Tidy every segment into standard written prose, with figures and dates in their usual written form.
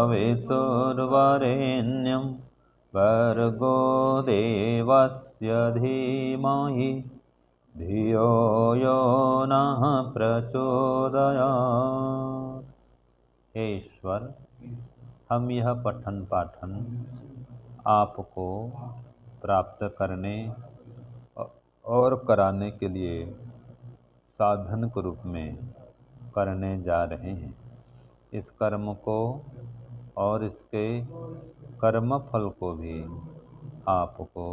सवितुर्वरेण्यं भर्गो देवस्य धीमहि धियो यो नः प्रचोदयात्। हे ईश्वर, हम यह पठन पाठन आपको प्राप्त करने और कराने के लिए साधन के रूप में करने जा रहे हैं। इस कर्म को और इसके कर्म फल को भी आपको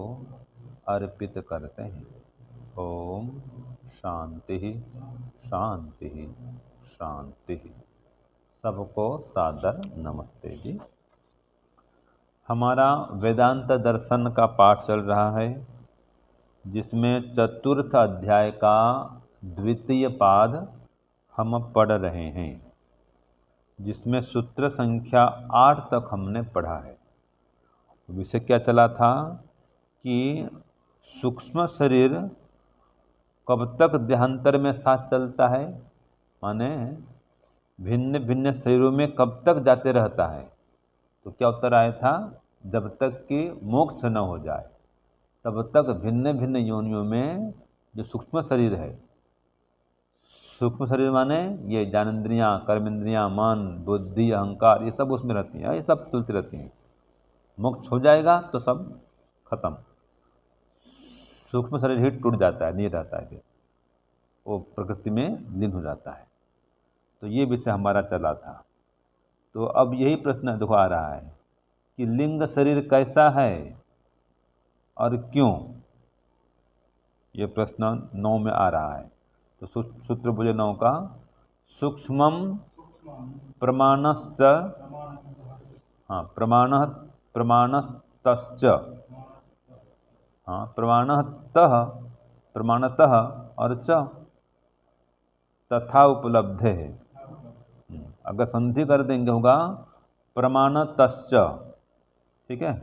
अर्पित करते हैं। ओम शांति शांति शांति। सबको सादर नमस्ते जी। हमारा वेदांत दर्शन का पाठ चल रहा है, जिसमें चतुर्थ अध्याय का द्वितीय पाद हम पढ़ रहे हैं, जिसमें सूत्र संख्या 8 तक हमने पढ़ा है। विषय क्या चला था कि सूक्ष्म शरीर कब तक देहांतर में साथ चलता है, माने भिन्न भिन्न शरीरों में कब तक जाते रहता है। तो क्या उत्तर आया था, जब तक कि मोक्ष न हो जाए तब तक भिन्न भिन्न योनियों में जो सूक्ष्म शरीर है, सूक्ष्म शरीर माने ये ज्ञानेंद्रियाँ, कर्मेंद्रियाँ, मन, बुद्धि, अहंकार, ये सब उसमें रहती हैं, ये सब चलती रहती हैं। मोक्ष हो जाएगा तो सब खत्म, सूक्ष्म शरीर ही टूट जाता है, नहीं रहता है, फिर वो प्रकृति में लीन हो जाता है। तो ये विषय हमारा चला था। तो अब यही प्रश्न देखो आ रहा है कि लिंग शरीर कैसा है और क्यों, ये प्रश्न 9 में आ रहा है। तो सूत्र बोले 9 का, सूक्ष्मम प्रमाणश्च, हाँ प्रमाणतश्च, हाँ प्रमाणतः और च तथा उपलब्धे है। अगर संधि कर देंगे होगा प्रमाणतश्च, ठीक है,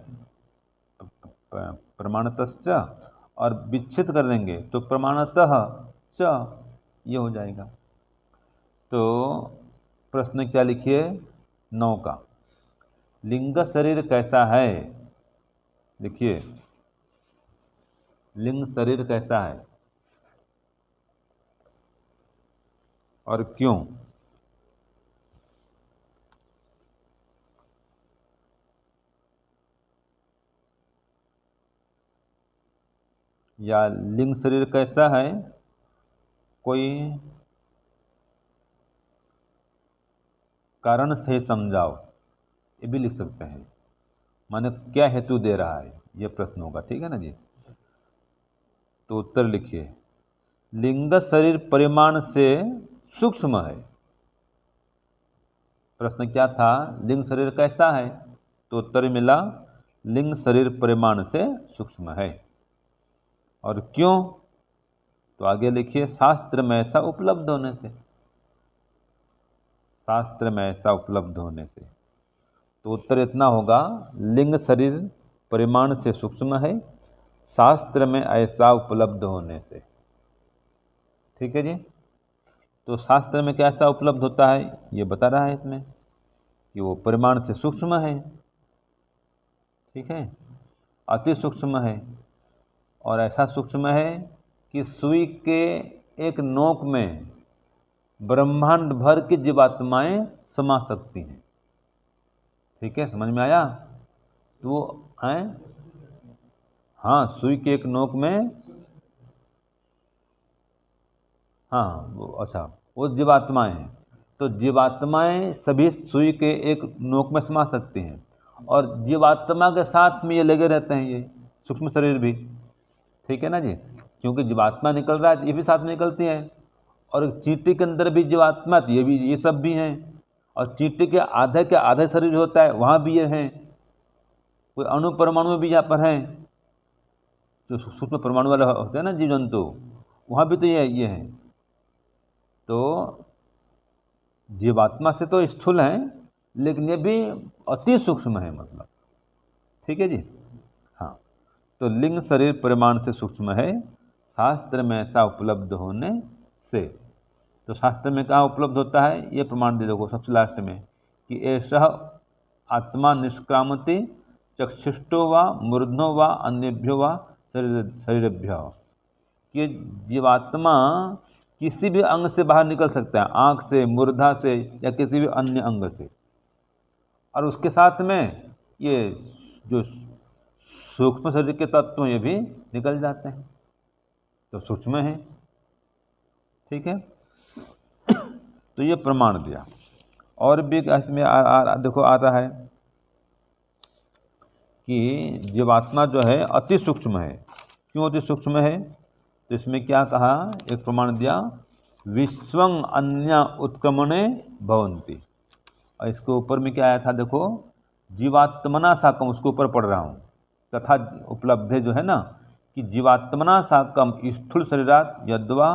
प्रमाणतश्च, और विच्छेद कर देंगे तो प्रमाणतः च, ये हो जाएगा। तो प्रश्न क्या लिखिए 9 का, लिंग शरीर कैसा है, लिखिए लिंग शरीर कैसा है और क्यों। या लिंग शरीर कैसा है, कोई कारण से समझाओ, ये भी लिख सकते हैं, माने क्या हेतु दे रहा है, ये प्रश्न होगा, ठीक है ना जी। तो उत्तर लिखिए, लिंग शरीर परिमाण से सूक्ष्म है। प्रश्न क्या था, लिंग शरीर कैसा है, तो उत्तर मिला लिंग शरीर परिमाण से सूक्ष्म है। और क्यों, तो आगे लिखिए, शास्त्र में ऐसा उपलब्ध होने से, शास्त्र में ऐसा उपलब्ध होने से। तो उत्तर इतना होगा, लिंग शरीर परिमाण से सूक्ष्म है, शास्त्र में ऐसा उपलब्ध होने से, ठीक है जी। तो शास्त्र में कैसा उपलब्ध होता है, ये बता रहा है इसमें कि वो परिमाण से सूक्ष्म है, ठीक है, अति सूक्ष्म है, और ऐसा सूक्ष्म है कि सुई के एक नोक में ब्रह्मांड भर की जीवात्माएं समा सकती हैं, ठीक है, समझ में आया। तो वो हैं, हाँ, सुई के एक नोक में, हाँ वो, अच्छा, वो जीवात्माएं हैं। तो जीवात्माएं सभी सुई के एक नोक में समा सकती हैं, और जीवात्मा के साथ में ये लगे रहते हैं, ये सूक्ष्म शरीर भी, ठीक है ना जी, क्योंकि जीवात्मा निकल रहा है, ये भी साथ में निकलती है। और चींटी के अंदर भी जीवात्मा, ये भी, ये सब भी हैं। और चींटी के आधे शरीर होता है, वहाँ भी ये हैं। कोई अणु परमाणु भी यहाँ पर हैं, जो सूक्ष्म परमाणु वाले होते हैं ना जीव जंतु, वहाँ भी तो ये हैं। तो जीवात्मा से तो स्थूल हैं, लेकिन ये भी अति सूक्ष्म है, मतलब, ठीक है जी। हाँ, तो लिंग शरीर परिमाण से सूक्ष्म है, शास्त्र में ऐसा उपलब्ध होने से। तो शास्त्र में कहाँ उपलब्ध होता है, ये प्रमाण दे दो सबसे लास्ट में, कि ऐसा आत्मा निष्क्रामति चक्षुष्टो व मूर्धनो व अन्यभ्यो व शरीरभ्यो, कि जीवात्मा किसी भी अंग से बाहर निकल सकता है, आँख से, मूर्धा से या किसी भी अन्य अंग से, और उसके साथ में ये जो सूक्ष्म शरीर के तत्व ये भी निकल जाते हैं, तो सूक्ष्म है। ठीक है, तो ये प्रमाण दिया। और भी इसमें देखो आता है कि जीवात्मा जो है अति सूक्ष्म है। क्यों अति सूक्ष्म है? तो इसमें क्या कहा, एक प्रमाण दिया, विश्वं अन्य उत्क्रमणे भवन्ति। और इसके ऊपर में क्या आया था, देखो, जीवात्मना साकम, उसके ऊपर पढ़ रहा हूँ, तथा उपलब्धे जो है ना, कि जीवात्मना साकम स्थूल शरीरात यद्वा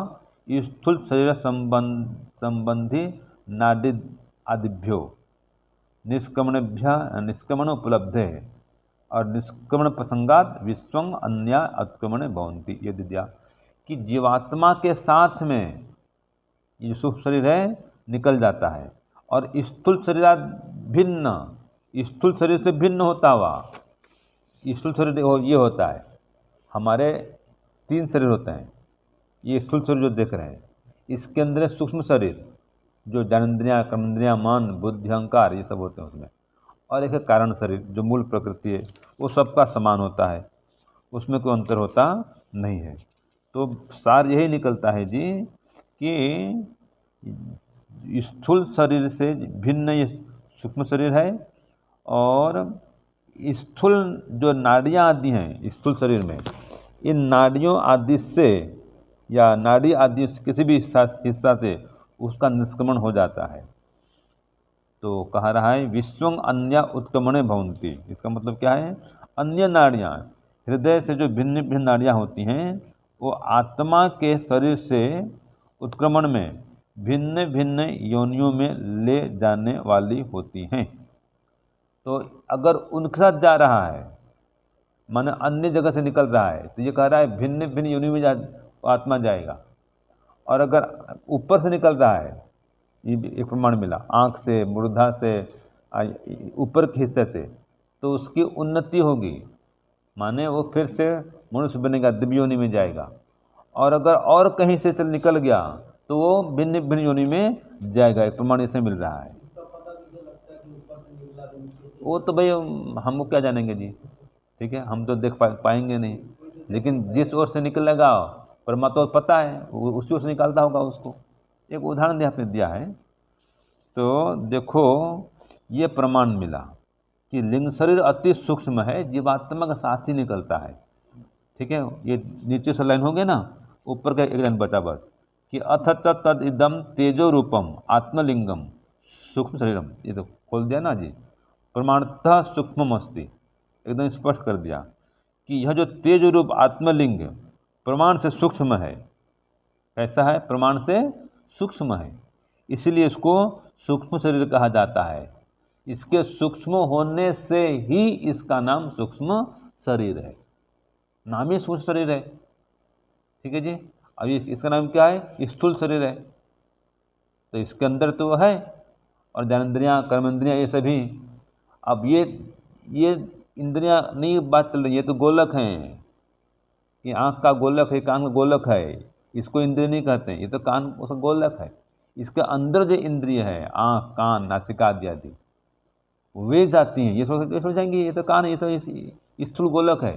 स्थूल शरीर संबंधी नाडी आदिभ्यो निष्क्रमण उपलब्धे और निष्क्रमण प्रसंगात विश्वं अन्य उत्क्रमणे भवन्ति। ये दिया कि जीवात्मा के साथ में ये सूक्ष्म शरीर है निकल जाता है, और स्थूल शरीर भिन्न, स्थूल शरीर से भिन्न होता हुआ, स्थूल शरीर ये होता है, हमारे 3 शरीर होते हैं। ये स्थूल शरीर जो देख रहे हैं, इसके अंदर सूक्ष्म शरीर जो ज्ञानेंद्रियाँ, कर्मेंद्रियाँ, मन, बुद्धि, अहंकार, ये सब होते हैं उसमें, और एक है कारण शरीर जो मूल प्रकृति है, वो सबका समान होता है, उसमें कोई अंतर होता नहीं है। तो सार यही निकलता है जी कि स्थूल शरीर से भिन्न ये सूक्ष्म शरीर है, और स्थूल जो नाड़ियाँ आदि हैं स्थूल शरीर में, इन नाड़ियों आदि से या नाड़ी आदि किसी भी हिस्सा से उसका निष्क्रमण हो जाता है। तो कह रहा है विश्वं अन्य उत्क्रमणे भवन्ति। इसका मतलब क्या है, अन्य नाड़ियाँ, हृदय से जो भिन्न भिन्न नाड़ियाँ होती हैं, वो आत्मा के शरीर से उत्क्रमण में भिन्न भिन्न योनियों में ले जाने वाली होती हैं। तो अगर उनके साथ जा रहा है, माने अन्य जगह से निकल रहा है, तो ये कह रहा है भिन्न भिन्न योनि में आत्मा जाएगा। और अगर ऊपर से निकल रहा है, ये एक प्रमाण मिला, आँख से, मूर्धा से, ऊपर के हिस्से से, तो उसकी उन्नति होगी, माने वो फिर से मनुष्य बनेगा, दिव्य योनि में जाएगा। और अगर और कहीं से चल निकल गया तो वो भिन्न भिन्न योनि में जाएगा, एक प्रमाण इससे मिल रहा है। वो तो भाई हम क्या जानेंगे जी, ठीक है, हम तो देख पाएंगे नहीं, लेकिन जिस ओर से निकलेगा परमात्मा तो पता है, उसी ओर से निकालता होगा उसको। एक उदाहरण दिया है। तो देखो, ये प्रमाण मिला कि लिंग शरीर अति सूक्ष्म है, जीवात्मा का साथ ही निकलता है। ठीक है, ये नीचे से लाइन हो गया ना, ऊपर का एक लाइन बचा बस, कि अथ तद इदम तेजो रूपम आत्मलिंगम सूक्ष्म शरीरम। ये तो खोल दिया ना जी, प्रमाणतः सूक्ष्म अस्ति, एकदम स्पष्ट कर दिया कि यह जो तेज रूप आत्मलिंग प्रमाण से सूक्ष्म है। कैसा है? प्रमाण से सूक्ष्म है, इसलिए इसको सूक्ष्म शरीर कहा जाता है। इसके सूक्ष्म होने से ही इसका नाम सूक्ष्म शरीर है, नाम ही सूक्ष्म शरीर है। ठीक है जी। अब इसका नाम क्या है? स्थूल शरीर है। तो इसके अंदर तो है, और ज्ञानेंद्रियाँ, कर्मेंद्रियाँ, ये सभी। अब ये इंद्रियाँ नहीं बात चल रही है, तो गोलक हैं, कि आँख का गोलक है, कान का गोलक है, इसको इंद्रिय नहीं कहते हैं, ये तो कान उसका गोलक है। इसके अंदर जो इंद्रिय है, आँख, कान, नासिका आदि वे जाती हैं, ये सोच जाएंगे ये तो कान है, ये तो स्थूल गोलक है,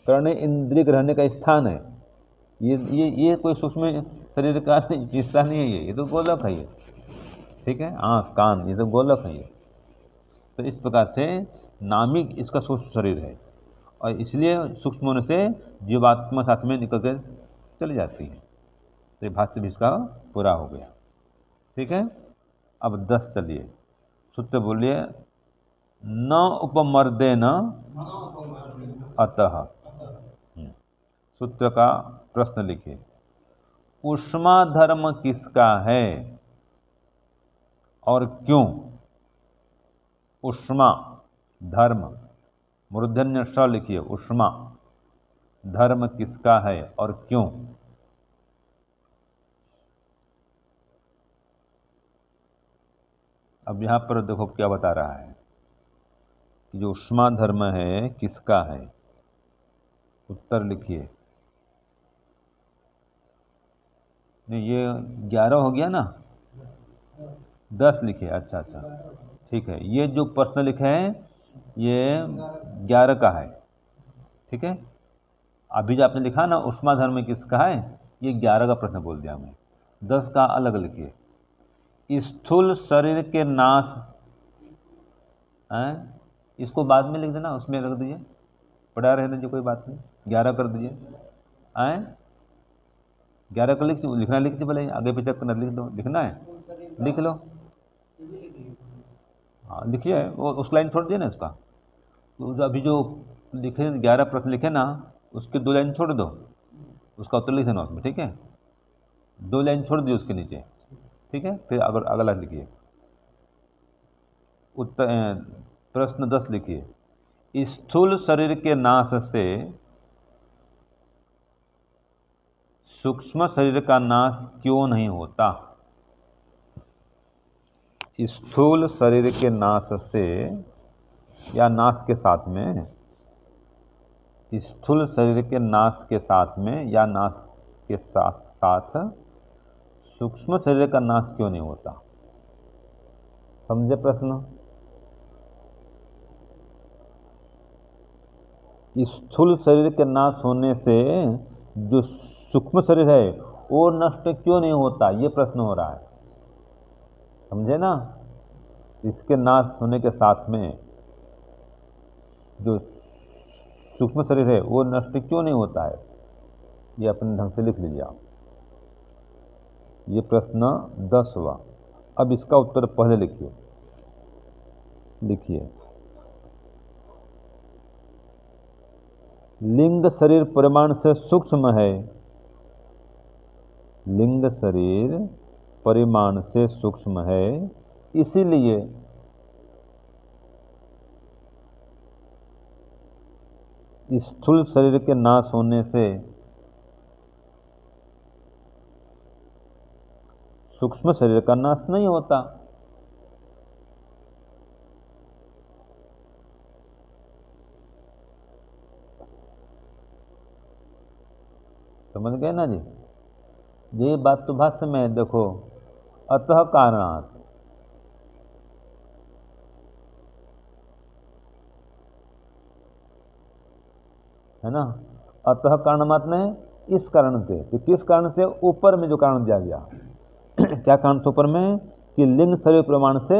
कर्ण इंद्रिय रहने का स्थान है। ये कोई सूक्ष्म शरीर का हिस्सा नहीं है, ये तो गोलक है ये। ठीक है, आँख, कान, ये तो गोलक है ये। तो इस प्रकार से नामिक इसका सूक्ष्म शरीर है, और इसलिए सूक्ष्म होने से जीवात्मा साथ में निकल कर चली जाती है। तो ये भाष्य भी इसका पूरा हो गया। ठीक है, अब 10 चलिए सूत्र बोलिए। न उपमर्देन अतः। सूत्र का प्रश्न लिखिए। उष्मा धर्म किसका है और क्यों? उष्मा धर्म, मूर्धन्य ष लिखिए, उष्मा धर्म किसका है और क्यों? अब यहाँ पर देखो क्या बता रहा है। कि जो ऊष्मा धर्म है किसका है? उत्तर लिखिए। नहीं, ये 11 हो गया ना, 10 लिखिए। अच्छा अच्छा, ठीक है। ये जो प्रश्न लिखे हैं ये 11 का है, ठीक है। अभी जो आपने लिखा ना ऊष्मा धर्म किसका है, ये 11 का प्रश्न बोल दिया मैं। 10 का अलग लिखिए। स्थूल शरीर के नाश हैं, इसको बाद में लिख देना, उसमें रख दीजिए, पढ़ा रहे दीजिए, कोई बात नहीं। 11 कर दीजिए। हैं 11 का लिखना, लिख दीजिए, भले आगे पीछे करना, लिख दो, लिखना है लिख लो। हाँ लिखिए, वो उस लाइन छोड़ दिए ना उसका, तो अभी जो लिखे 11 प्रश्न लिखे ना, उसके 2 लाइन छोड़ दो, उसका उत्तर लिख देना उसमें, ठीक है। 2 लाइन छोड़ दिए उसके नीचे, ठीक है। फिर अगला लिखिए। उत्तर प्रश्न 10 लिखिए। स्थूल शरीर के नाश से सूक्ष्म शरीर का नाश क्यों नहीं होता? स्थूल शरीर के नाश से या नाश के साथ में, स्थूल शरीर के नाश के साथ में या नाश के साथ साथ सूक्ष्म शरीर का नाश क्यों नहीं होता? समझे प्रश्न? स्थूल शरीर के नाश होने से जो सूक्ष्म शरीर है वो नष्ट क्यों नहीं होता, ये प्रश्न हो रहा है। समझे ना? इसके नाश होने के साथ में जो सूक्ष्म शरीर है वो नष्ट क्यों नहीं होता है, ये अपने ढंग से लिख लीजिए आप। ये प्रश्न 10वां। अब इसका उत्तर पहले लिखिए। लिंग शरीर परिमाण से सूक्ष्म है। लिंग शरीर परिमाण से सूक्ष्म है, इसीलिए स्थूल शरीर के नाश होने से सूक्ष्म शरीर का नाश नहीं होता। समझ गए ना जी? ये बात तो भाष्य में है, देखो। अतः कारणात्, है ना। अतः कारण मात्र है इस कारण से, तो किस कारण से? ऊपर में जो कारण दिया गया क्या कारण से ऊपर में? कि लिंग शरीर प्रमाण से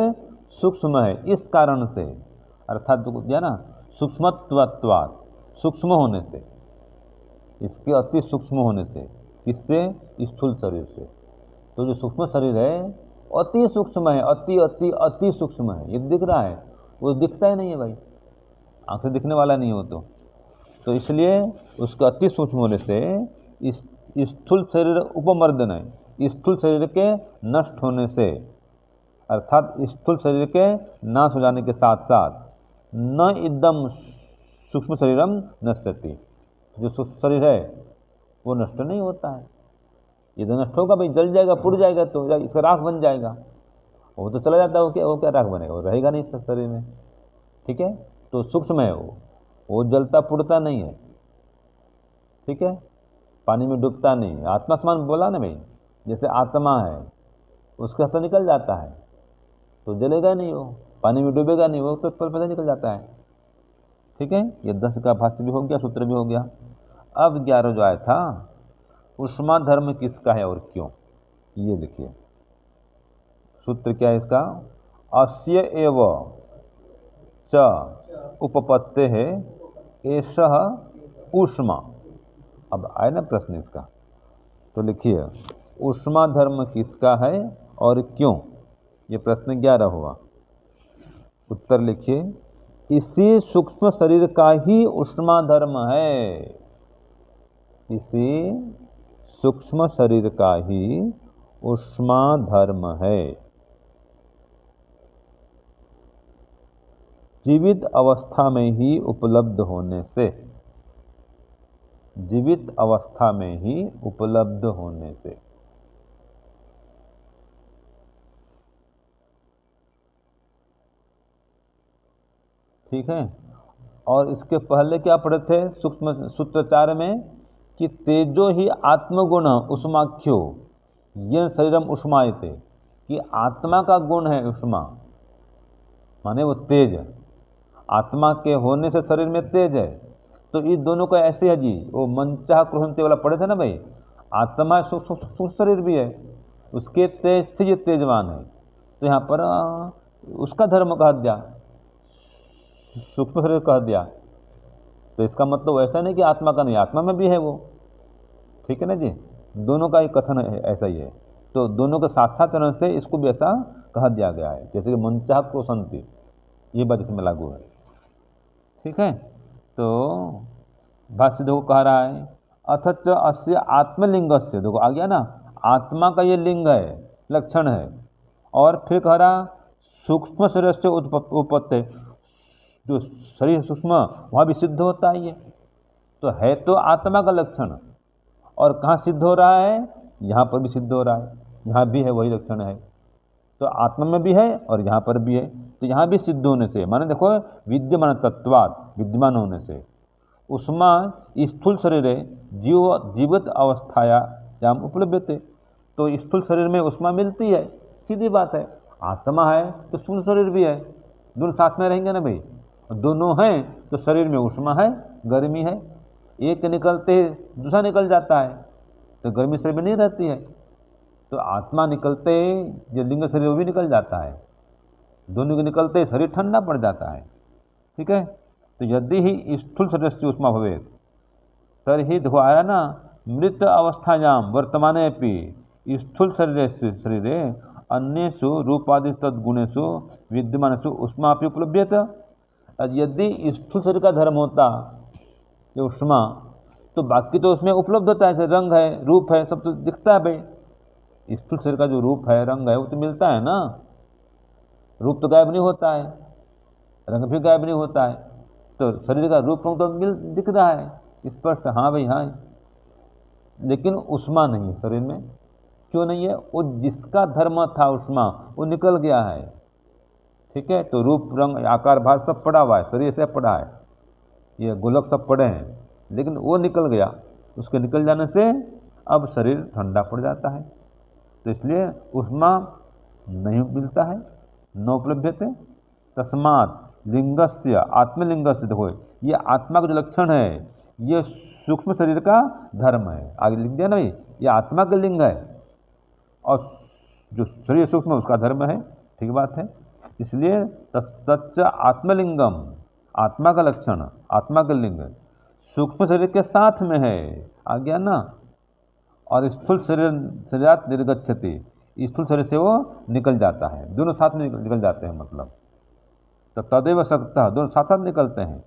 सूक्ष्म है, इस कारण से, अर्थात जो दिया ना सूक्ष्मत्वात्, सूक्ष्म होने से, इसके अति सूक्ष्म होने से। किससे? स्थूल शरीर से। तो जो सूक्ष्म शरीर है अति सूक्ष्म है, अति अति अति सूक्ष्म है। ये दिख रहा है, वो दिखता ही नहीं है भाई, आंख से दिखने वाला नहीं हो तो इसलिए उसके अति सूक्ष्म होने से इस स्थूल शरीर उपमर्दन है, स्थूल शरीर के नष्ट होने से, अर्थात स्थूल शरीर के नाश हो जाने के साथ साथ न इदम सूक्ष्म शरीरम नश्यति, जो सूक्ष्म शरीर है वो नष्ट नहीं होता है। ये तो नष्ट होगा भाई, जल जाएगा, पुड़ जाएगा, तो इसका राख बन जाएगा, वो तो चला जाता है, वो क्या राख बनेगा, वो रहेगा नहीं इस शरीर में, ठीक है। तो सूक्ष्म है वो जलता पुड़ता नहीं है, ठीक है। पानी में डूबता नहीं है। आत्मा समान बोला ना भाई, जैसे आत्मा है उसका तो निकल जाता है तो जलेगा नहीं, वो पानी में डूबेगा नहीं, वो तो पल पहले निकल जाता है, ठीक है। ये 10 का भाष्य भी हो गया, सूत्र भी हो गया। अब 11 जो आया था, ऊष्मा धर्म किसका है और क्यों, ये लिखिए। सूत्र क्या है इसका? अस्य एव च उपपत्ते है एषः ऊष्मा। अब आए ना प्रश्न इसका, तो लिखिए ऊष्मा धर्म किसका है और क्यों, ये प्रश्न 11 हुआ। उत्तर लिखिए, इसी सूक्ष्म शरीर का ही ऊष्मा धर्म है। इसी सूक्ष्म शरीर का ही ऊष्मा धर्म है। जीवित अवस्था में ही उपलब्ध होने से, जीवित अवस्था में ही उपलब्ध होने से। ठीक है। और इसके पहले क्या पढ़े थे सूक्ष्म सूत्र 4 में कि तेजो ही आत्मगुण उष्माख्यो ये शरीरम उष्मायते, कि आत्मा का गुण है उष्मा, माने वो तेज, आत्मा के होने से शरीर में तेज है। तो ये दोनों का ऐसे है जी, वो मनचाह क्रोधनते वाला पढ़े थे ना भाई, आत्मा सूक्ष्म शरीर भी है, उसके तेज से ये तेजवान है। तो यहाँ पर उसका धर्म कह दिया, सूक्ष्म शरीर कह दिया। तो इसका मतलब ऐसा नहीं कि आत्मा का नहीं, आत्मा में भी है वो, ठीक है ना जी। दोनों का ही कथन ऐसा ही है। तो दोनों के साथ साथ रहने से इसको भी ऐसा कह दिया गया है, जैसे कि मनचाह क्रोधनते, ये बात इसमें लागू है, ठीक है। तो भाष्य देखो कह रहा है अथच अस्य आत्मलिंग से, देखो आ गया ना, आत्मा का ये लिंग है, लक्षण है। और फिर कह रहा सूक्ष्म शरीर से उत्पत्ति, जो शरीर सूक्ष्म वहाँ भी सिद्ध होता है ये, तो है तो आत्मा का लक्षण। और कहाँ सिद्ध हो रहा है, यहाँ पर भी सिद्ध हो रहा है, यहाँ भी है वही लक्षण है। तो आत्मा में भी है और यहाँ पर भी है, तो यहाँ भी सिद्ध होने से, माने देखो विद्यमान तत्वात्, विद्यमान होने से उष्मा स्थूल शरीर जीवित अवस्थायाम उपलब्धते, तो स्थूल शरीर में उष्मा मिलती है, सीधी बात है। आत्मा है तो स्थूल शरीर भी है, दोनों साथ में रहेंगे ना भाई, दोनों हैं तो शरीर में उष्मा है, गर्मी है, एक निकलते दूसरा निकल जाता है, तो गर्मी शरीर में नहीं रहती है। तो आत्मा निकलते जो लिंग शरीर वो भी निकल जाता है, दोनों के निकलते शरीर ठंडा पड़ जाता है, ठीक है। तो यदि ही स्थूल शरीर से उष्मा भवे तर्हि देखो आया ना, मृत अवस्थायाम वर्तमाने अपि स्थूल शरीर अन्येषु रूपादि तद्गुणेषु विद्यमानेषु उष्मा अपि उपलभ्यते। यदि स्थूल शरीर का धर्म होता ये उष्मा, तो बाकी तो उसमें उपलब्ध होता है, जैसे रंग है, रूप है, सब तो दिखता है भाई। स्थूल शरीर का जो रूप है, रंग है, वो तो मिलता है ना, रूप तो गायब नहीं होता है, रंग भी गायब नहीं होता है, तो शरीर का रूप रंग तो दिख रहा है स्पष्ट, हाँ भाई हाँ। लेकिन उष्मा नहीं है शरीर में, क्यों नहीं है, वो जिसका धर्म था उष्मा वो निकल गया है, ठीक है। तो रूप रंग आकार भार सब पड़ा हुआ है, शरीर से पड़ा है, ये गोलक सब पड़े हैं, लेकिन वो निकल गया, उसके निकल जाने से अब शरीर ठंडा पड़ जाता है, तो इसलिए उष्मा नहीं मिलता है, न उपलभ्यते। तस्मात् लिंगस्य आत्मलिंगस्य, देखो ये आत्मा का जो लक्षण है ये सूक्ष्म शरीर का धर्म है, आगे लिख दिया ना भाई, ये आत्मा का लिंग है और जो शरीर सूक्ष्म उसका धर्म है, ठीक बात है। इसलिए तच्च आत्मलिंगम, आत्मा का लक्षण, आत्मा का लिंग सूक्ष्म शरीर के साथ में है, आ गया ना। और स्थूल शरीरात निर्गच्छति, स्थूल शरीर से वो निकल जाता है, दोनों साथ में निकल जाते हैं, मतलब तो तदेव शक्तः, दोनों साथ साथ निकलते हैं।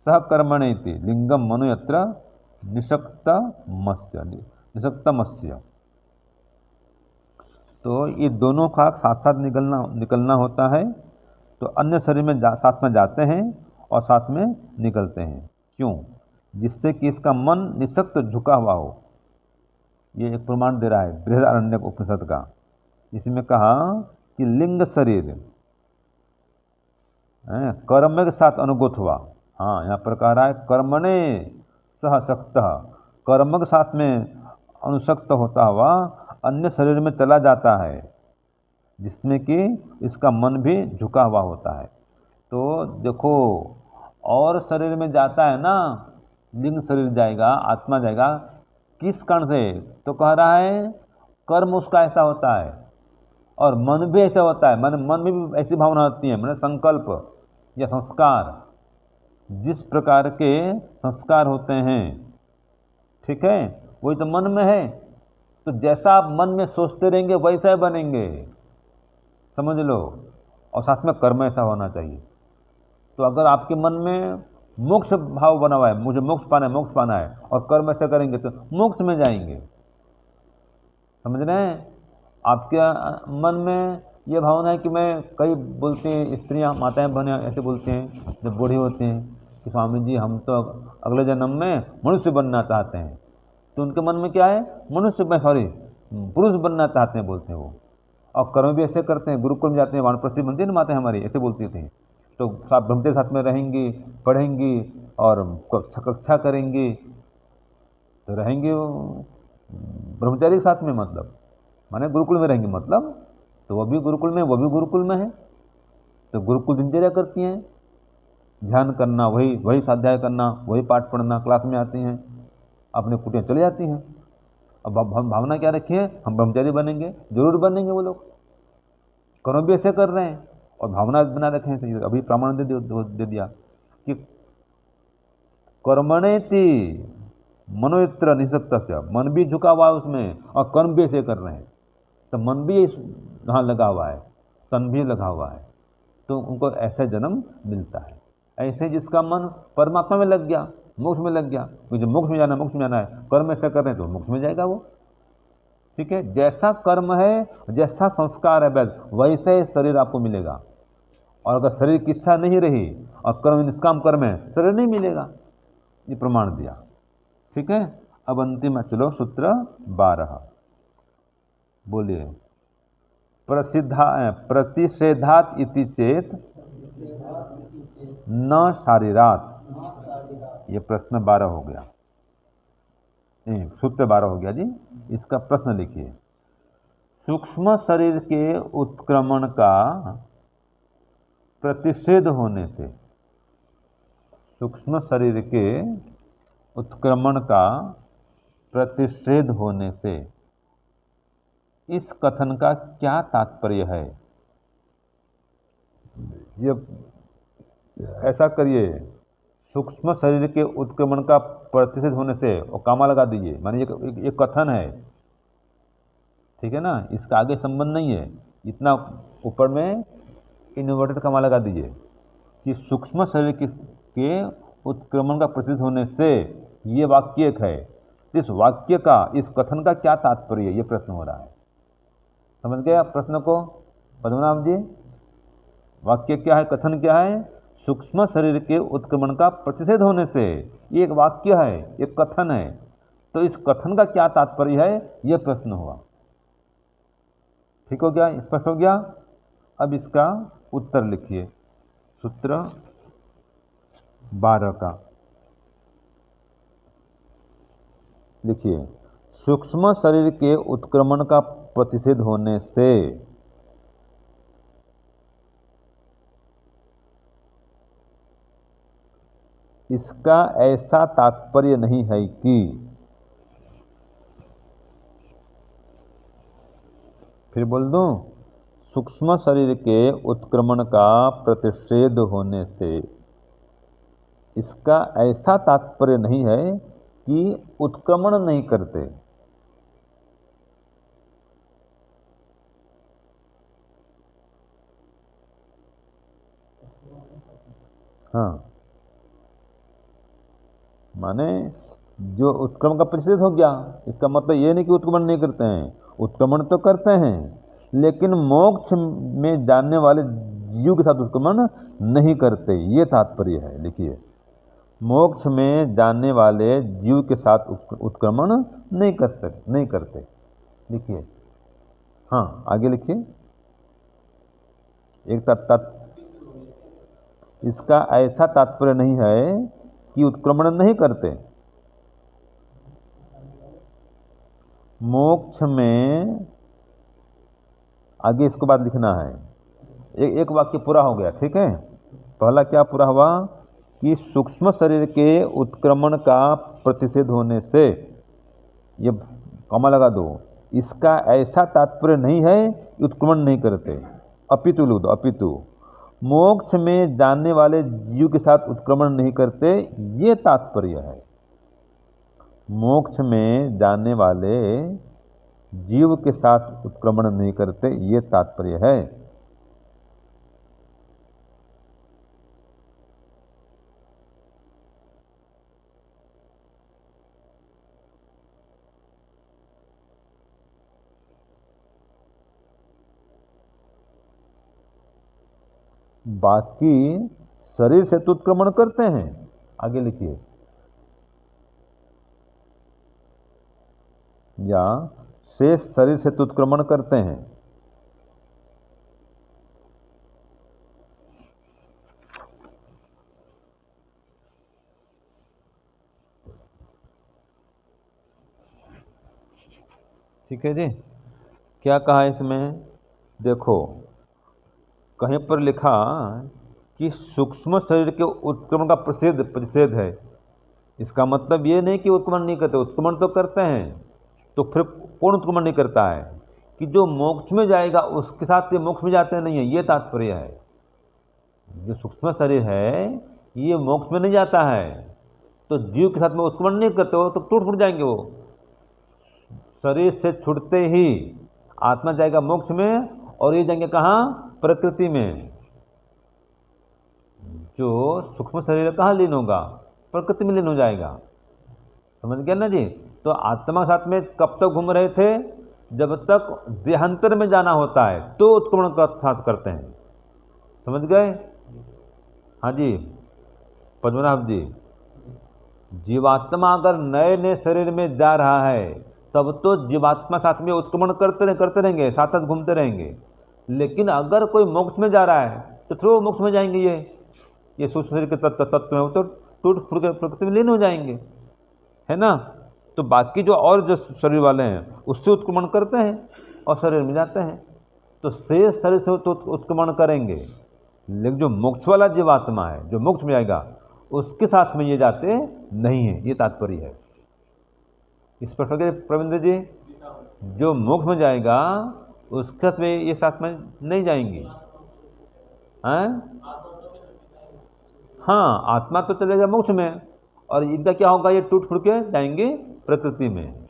सहकर्मणेति लिंगम मनु यत्र निषक्तमस्य, तो ये दोनों का साथ साथ निकलना होता है, तो अन्य शरीर में साथ में जाते हैं और साथ में निकलते हैं, क्यों, जिससे कि इसका मन निषक्त झुका हुआ हो। ये एक प्रमाण दे रहा है बृहदारण्यक उपनिषद का, इसमें कहा कि लिंग शरीर कर्म के साथ अनुगत हुआ, हाँ यहाँ पर कह रहा है कर्मणे सह शक्तः, कर्म के साथ में अनुशक्त होता हुआ अन्य शरीर में चला जाता है, जिसमें कि इसका मन भी झुका हुआ होता है। तो देखो और शरीर में जाता है ना, लिंग शरीर जाएगा, आत्मा जाएगा, किस कारण से, तो कह रहा है कर्म उसका ऐसा होता है और मन भी ऐसा होता है, मन में भी ऐसी भावना होती है, मैंने संकल्प या संस्कार, जिस प्रकार के संस्कार होते हैं, ठीक है, वही तो मन में है। तो जैसा आप मन में सोचते रहेंगे वैसा ही बनेंगे, समझ लो। और साथ में कर्म ऐसा होना चाहिए। तो अगर आपके मन में मोक्ष भाव बना हुआ है, मुझे मोक्ष पाना है, और कर्म ऐसा करेंगे तो मोक्ष में जाएंगे, समझ रहे हैं। आपके मन में ये भावना है कि मैं, कई बोलते हैं स्त्रियां, माताएं बहनें ऐसे बोलते हैं जब बूढ़ी होती हैं कि स्वामी जी हम तो अगले जन्म में मनुष्य बनना चाहते हैं, तो उनके मन में क्या है, पुरुष बनना चाहते हैं बोलते हैं वो। और कर्म भी ऐसे करते हैं, गुरुकुल में जाते हैं, वानप्रस्थी बनती है ना माताएं हमारी, ऐसे बोलती थी तो साथ ब्रह्मचर्य साथ में रहेंगे, पढ़ेंगे और कक्षा करेंगे तो रहेंगे वो ब्रह्मचारी के साथ में, मतलब माने गुरुकुल में रहेंगे, मतलब तो वो भी गुरुकुल में, वो भी गुरुकुल में है, तो गुरुकुल दिनचर्या करती हैं, ध्यान करना, वही स्वाध्याय करना, वही पाठ पढ़ना, क्लास में आती हैं, अपने कुटिया चले जाती हैं। अब हम भावना क्या रखी है, हम ब्रह्मचारी बनेंगे, जरूर बनेंगे, वो लोग कर्म भी ऐसे कर रहे हैं और भावना बना रखे हैं। अभी प्रमाण दे दिया कि कर्मणेति मनोयत्र निसक्त, मन भी झुका हुआ है उसमें और कर्म भी ऐसे कर रहे हैं, तो मन भी यहाँ लगा हुआ है, तन भी लगा हुआ है, तो उनको ऐसा जन्म मिलता है। ऐसे जिसका मन परमात्मा में लग गया, मोक्ष में लग गया, मुझे मोक्ष में जाना है, कर्म ऐसा कर रहे हैं तो मोक्ष में जाएगा वो। ठीक है, जैसा कर्म है, जैसा संस्कार है, वैसे ही शरीर आपको मिलेगा। और अगर शरीर की इच्छा नहीं रही और कर्म निष्काम कर्म है, शरीर नहीं मिलेगा, ये प्रमाण दिया। ठीक है, अब अंतिम चलो सूत्र 12 बोलिए। प्रतिषेधात इति चेत न शारीरात, ये प्रश्न 12 हो गया, नहीं सूत्र 12 हो गया जी। इसका प्रश्न लिखिए। सूक्ष्म शरीर के उत्क्रमण का प्रतिषेध होने से, सूक्ष्म शरीर के उत्क्रमण का प्रतिषेध होने से इस कथन का क्या तात्पर्य है? ये ऐसा करिए, सूक्ष्म शरीर के उत्क्रमण का प्रतिषेध होने से, और कामा लगा दीजिए, माने ये कथन है, ठीक है ना, इसका आगे संबंध नहीं है, इतना ऊपर में इन्वर्टेड कामा लगा दीजिए कि सूक्ष्म शरीर के उत्क्रमण का प्रतिषेध होने से ये वाक्य एक है, इस वाक्य का, इस कथन का क्या तात्पर्य है, ये प्रश्न हो रहा है। समझ गए आप प्रश्न को पद्मनाभ जी? वाक्य क्या है, कथन क्या है? सूक्ष्म शरीर के उत्क्रमण का प्रतिषेध होने से, ये एक वाक्य है, एक कथन है, तो इस कथन का क्या तात्पर्य है, यह प्रश्न हुआ। ठीक हो गया, स्पष्ट हो गया? अब इसका उत्तर लिखिए, सूत्र 12 का लिखिए। सूक्ष्म शरीर के उत्क्रमण का प्रतिषेध होने से इसका ऐसा तात्पर्य नहीं है कि, फिर बोल दूं, सूक्ष्म शरीर के उत्क्रमण का प्रतिषेध होने से इसका ऐसा तात्पर्य नहीं है कि उत्क्रमण नहीं करते। हाँ, माने जो उत्क्रमण का प्रतिषेध हो गया, इसका मतलब ये नहीं कि उत्क्रमण नहीं करते हैं, उत्क्रमण तो करते हैं, लेकिन मोक्ष में जानने वाले जीव के साथ उत्क्रमण नहीं करते, ये तात्पर्य है। लिखिए, मोक्ष में जानने वाले जीव के साथ उत्क्रमण नहीं करते। लिखिए, हाँ आगे लिखिए। इसका ऐसा तात्पर्य नहीं है कि उत्क्रमण नहीं करते। मोक्ष में, आगे इसको बाद लिखना है, एक वाक्य पूरा हो गया। ठीक है, पहला क्या पूरा हुआ कि सूक्ष्म शरीर के उत्क्रमण का प्रतिषेध होने से, ये कॉमा लगा दो, इसका ऐसा तात्पर्य नहीं है कि उत्क्रमण नहीं करते, अपितु लिख दो, अपितु मोक्ष में जानने वाले जीव के साथ उत्क्रमण नहीं करते, ये तात्पर्य है। मोक्ष में जानने वाले जीव के साथ उत्क्रमण नहीं करते, ये तात्पर्य है। बाकी शरीर से तो उत्क्रमण करते हैं। आगे लिखिए, या शेष शरीर से तो उत्क्रमण करते हैं। ठीक है जी। क्या कहा इसमें, देखो कहीं पर लिखा कि सूक्ष्म शरीर के उत्क्रमण का प्रतिषेध है। इसका मतलब ये नहीं कि उत्क्रमण नहीं करते, उत्क्रमण तो करते हैं। तो फिर कौन उत्क्रमण नहीं करता है, कि जो मोक्ष में जाएगा उसके साथ ये मोक्ष में जाते नहीं है, ये तात्पर्य है। जो सूक्ष्म शरीर है ये मोक्ष में नहीं जाता है, तो जीव के साथ में उत्क्रमण नहीं करते, वो तो टूट फूट जाएंगे। वो शरीर से छूटते ही आत्मा जाएगा मोक्ष में, और ये जाएंगे कहाँ, प्रकृति में। जो सूक्ष्म शरीर कहाँ लीन होगा, प्रकृति में लीन हो जाएगा। समझ गया ना जी। तो आत्मा साथ में कब तक घूम रहे थे, जब तक देहांतर में जाना होता है तो उत्क्रमण का साथ करते हैं। समझ गए। हाँ जी पद्मनाभ जी, जीवात्मा अगर नए नए शरीर में जा रहा है तब तो जीवात्मा साथ में उत्क्रमण करते रहेंगे, साथ साथ घूमते रहेंगे। लेकिन अगर कोई मोक्ष में जा रहा है तो थोड़ा मोक्ष में जाएंगे, ये सूक्ष्म शरीर के तत्व में तो टूट फूट के प्रकृति में लीन हो जाएंगे, है ना। तो बाकी जो और जो शरीर वाले हैं उससे उत्क्रमण करते हैं और शरीर में जाते हैं, तो शेष शरीर से तो उत्क्रमण करेंगे। लेकिन जो मोक्ष वाला जीवात्मा है, जो मोक्ष में आएगा, उसके साथ में ये जाते नहीं है, ये तात्पर्य है। इस पर प्रवीण जी, जो मोक्ष में जाएगा उसके साथ में ये साथ में नहीं जाएंगे। हाँ आत्मा तो चलेगा मोक्ष में, और इनका क्या होगा, ये टूट फूट के जाएंगे प्रकृति में।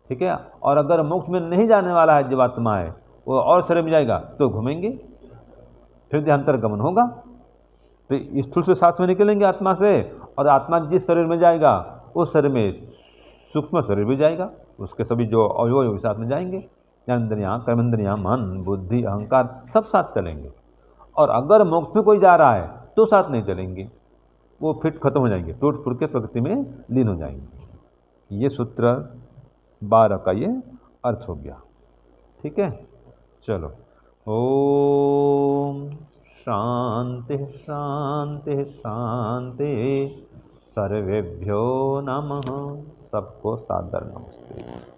ठीक है। और अगर मोक्ष में नहीं जाने वाला है जीवात्मा है, वो और शरीर में जाएगा तो घूमेंगे, फिर देहांतर गमन होगा। तो स्थूल से साथ में निकलेंगे आत्मा से, और आत्मा जिस शरीर में जाएगा उस शरीर में सूक्ष्म शरीर भी जाएगा, उसके सभी जो अवयव भी साथ में जाएंगे। ज्ञानेंद्रियाँ, कर्मेंद्रियाँ, मन, बुद्धि, अहंकार सब साथ चलेंगे। और अगर मोक्ष में कोई जा रहा है तो साथ नहीं चलेंगे, वो फिट खत्म हो जाएंगे, टूट फूट के प्रकृति में लीन हो जाएंगे। ये सूत्र 12 का ये अर्थ हो गया। ठीक है। चलो, ओम शांति शांति शांति, सर्वेभ्यो नमः। सबको सादर नमस्ते।